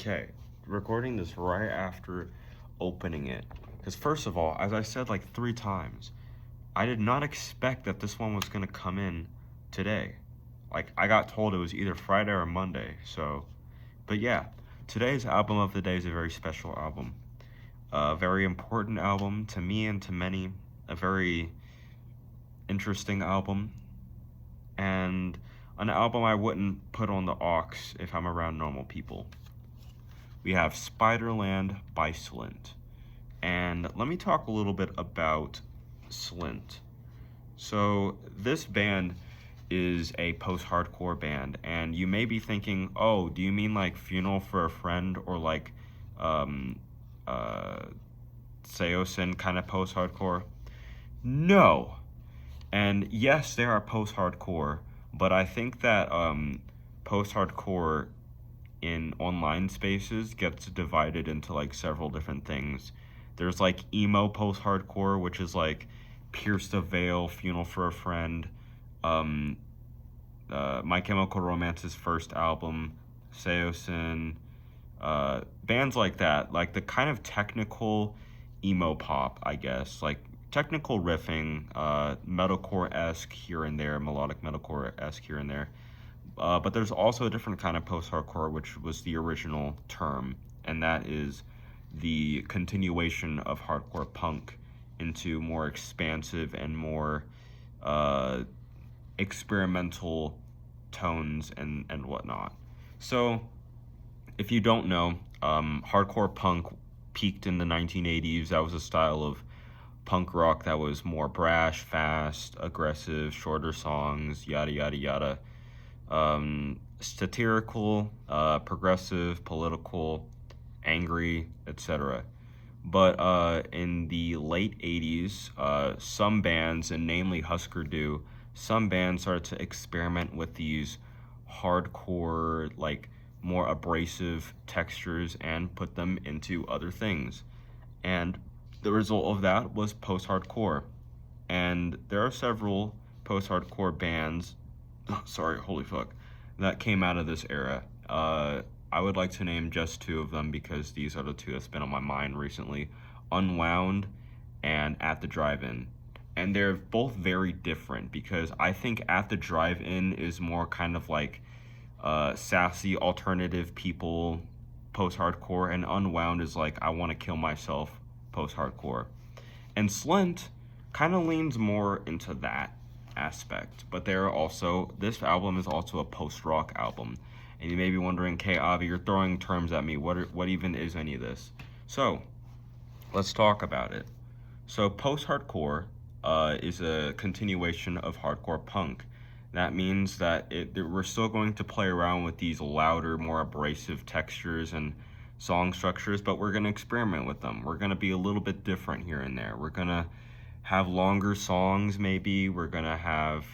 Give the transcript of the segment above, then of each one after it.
Okay, recording this right after opening it. Because, first of all, as I said like 3 times, I did not expect that this one was going to come in today. Like, I got told it was either Friday or Monday, so. But yeah, today's album of the day is a very special album. A very important album to me and to many. A very interesting album. And an album I wouldn't put on the aux if I'm around normal people. We have Spiderland by Slint. And let me talk a little bit about Slint. So, this band is a post-hardcore band, and you may be thinking, oh, do you mean like Funeral for a Friend or like um, uh, Seosin kind of post-hardcore? No. And yes, they are post-hardcore, but I think that post-hardcore in online spaces gets divided into like several different things. There's like emo post-hardcore, which is like Pierce the Veil, Funeral for a Friend, um, My Chemical Romance's first album, Seosin, bands like that, like the kind of technical emo pop, I guess, like technical riffing, metalcore-esque here and there, melodic metalcore-esque here and there. But there's also a different kind of post-hardcore, which was the original term, and that is the continuation of hardcore punk into more expansive and more uh, experimental tones and whatnot. So, if you don't know, hardcore punk peaked in the 1980s. That was a style of punk rock that was more brash, fast, aggressive, shorter songs, yada yada yada. Satirical, progressive, political, angry, etc. But in the late 80s, some bands, and namely Husker Du, some bands started to experiment with these hardcore, like more abrasive textures and put them into other things. And the result of that was post hardcore. And there are several post hardcore bands, sorry, holy fuck, that came out of this era. I would like to name just two of them because these are the two that's been on my mind recently: Unwound and At the Drive-In. And they're both very different because I think At the Drive-In is more kind of like sassy alternative people post hardcore, and Unwound is like I want to kill myself post hardcore. And Slint kind of leans more into that aspect, but this album is also a post rock album. And you may be wondering, okay, Avi, you're throwing terms at me. What even is any of this? So let's talk about it. So post hardcore is a continuation of hardcore punk. That means that we're still going to play around with these louder, more abrasive textures and song structures, but we're going to experiment with them. We're going to be a little bit different here and there. We're going to have longer songs, maybe. We're going to have,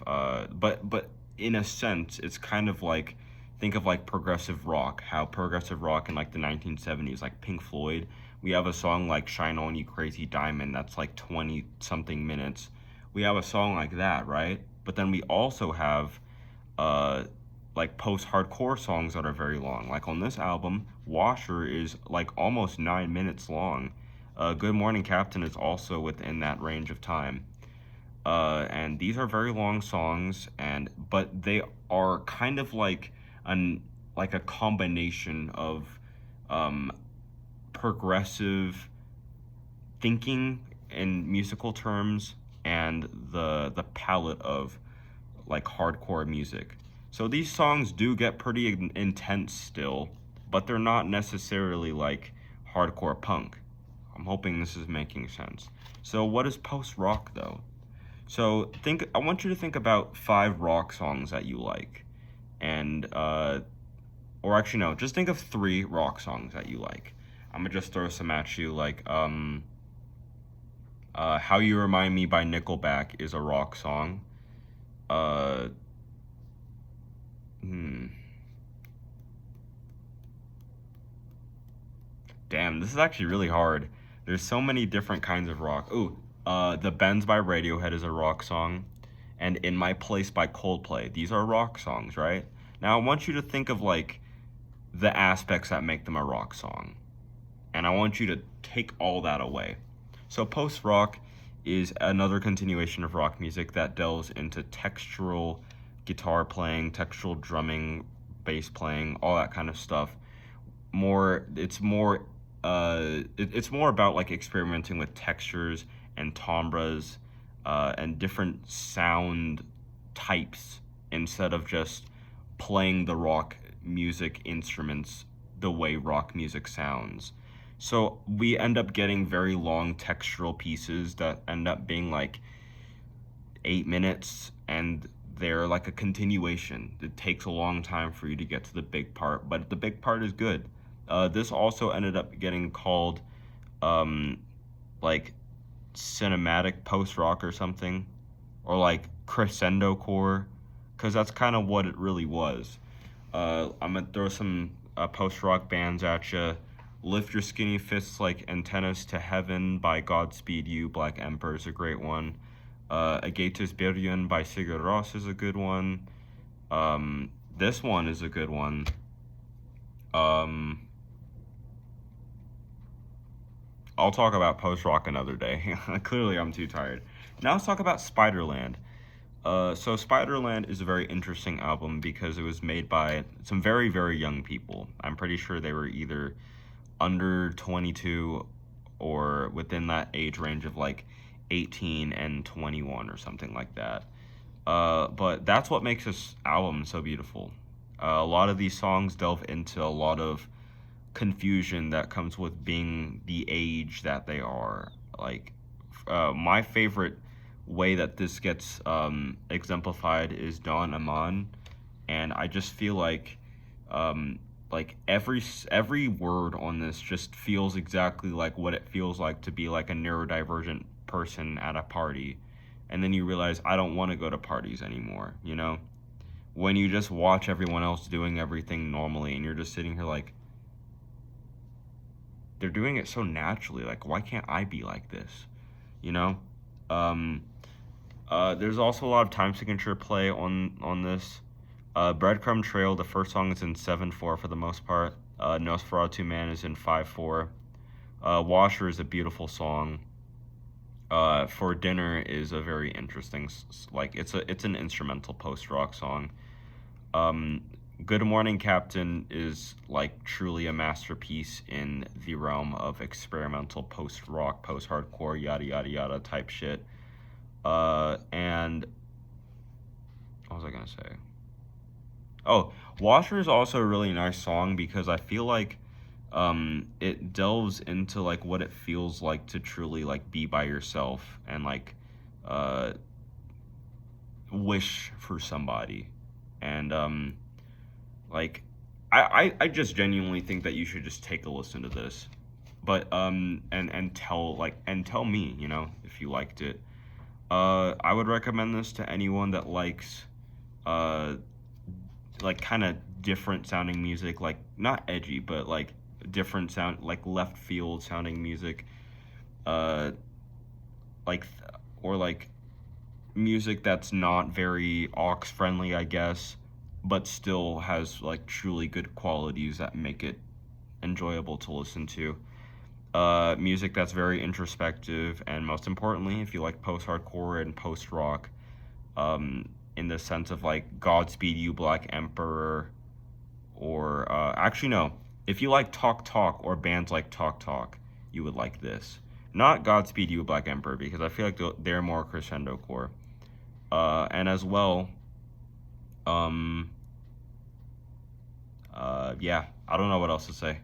but in a sense, it's kind of like, think of like progressive rock, how progressive rock in like the 1970s, like Pink Floyd, we have a song like Shine On You Crazy Diamond that's like 20 something minutes. We have a song like that, right? But then we also have like post-hardcore songs that are very long. Like on this album, Washer is like almost 9 minutes long. Good Morning Captain is also within that range of time. And these are very long songs, but they are kind of like a combination of um, progressive thinking in musical terms and the palette of like hardcore music. So these songs do get pretty intense still, but they're not necessarily like hardcore punk. I'm hoping this is making sense. So what is post rock though? So I want you to think about 5 rock songs that you like, and or actually no, just think of 3 rock songs that you like. I'm gonna just throw some at you, like "How You Remind Me" by Nickelback is a rock song. Uh, hmm. Damn, this is actually really hard. There's so many different kinds of rock. Ooh, "The Bends" by Radiohead is a rock song, and "In My Place" by Coldplay. These are rock songs, right? Now I want you to think of like the aspects that make them a rock song. And I want you to take all that away. So post rock is another continuation of rock music that delves into textural guitar playing, textural drumming, bass playing, all that kind of stuff. It's more about like experimenting with textures and timbres and different sound types instead of just playing the rock music instruments the way rock music sounds. So we end up getting very long textural pieces that end up being like 8 minutes, and they're like a continuation. It takes a long time for you to get to the big part, but the big part is good. This also ended up getting called um, like cinematic post rock or something, or like crescendo core, because that's kind of what it really was. I'm gonna throw some post rock bands at you. Lift Your Skinny Fists Like Antennas to Heaven by Godspeed You, Black Emperor is a great one. Agatus Byrjun by Sigur Rós is a good one. This one is a good one. I'll talk about post rock another day. Clearly, I'm too tired. Now let's talk about Spiderland. So Spiderland is a very interesting album because it was made by some very, very young people. I'm pretty sure they were either under 22 or within that age range of like 18 and 21 or something like that. But that's what makes this album so beautiful. A lot of these songs delve into a lot of confusion that comes with being the age that they are. Like, my favorite way that this gets exemplified is Don Amon, and I just feel like every word on this just feels exactly like what it feels like to be like a neurodivergent person at a party, and then you realize I don't want to go to parties anymore, you know? When you just watch everyone else doing everything normally and you're just sitting here like, they're doing it so naturally, like why can't I be like this, you know? There's also a lot of time signature play on this. Breadcrumb Trail, the first song is in 7/4 for the most part. Nosferatu Man is in 5/4. Washer is a beautiful song. For Dinner is a very interesting, like it's an instrumental post rock song. Good Morning Captain is like truly a masterpiece in the realm of experimental post rock, post hardcore, yada yada yada type shit. And what was I gonna say? Oh, Washer is also a really nice song because I feel like it delves into like what it feels like to truly like be by yourself and like uh wish for somebody. And like I just genuinely think that you should just take a listen to this. But and tell me, you know, if you liked it. I would recommend this to anyone that likes uh like kind of different sounding music, like not edgy, but like different sound, like left field sounding music, uh, like or like music that's not very aux friendly, I guess, but still has like truly good qualities that make it enjoyable to listen to. Music that's very introspective, and most importantly, if you like post hardcore and post rock, in the sense of like Godspeed You, Black Emperor, or actually no, if you like Talk Talk or bands like Talk Talk, you would like this. Not Godspeed You, Black Emperor, because I feel like they're more crescendo core. And as well, um, yeah, I don't know what else to say.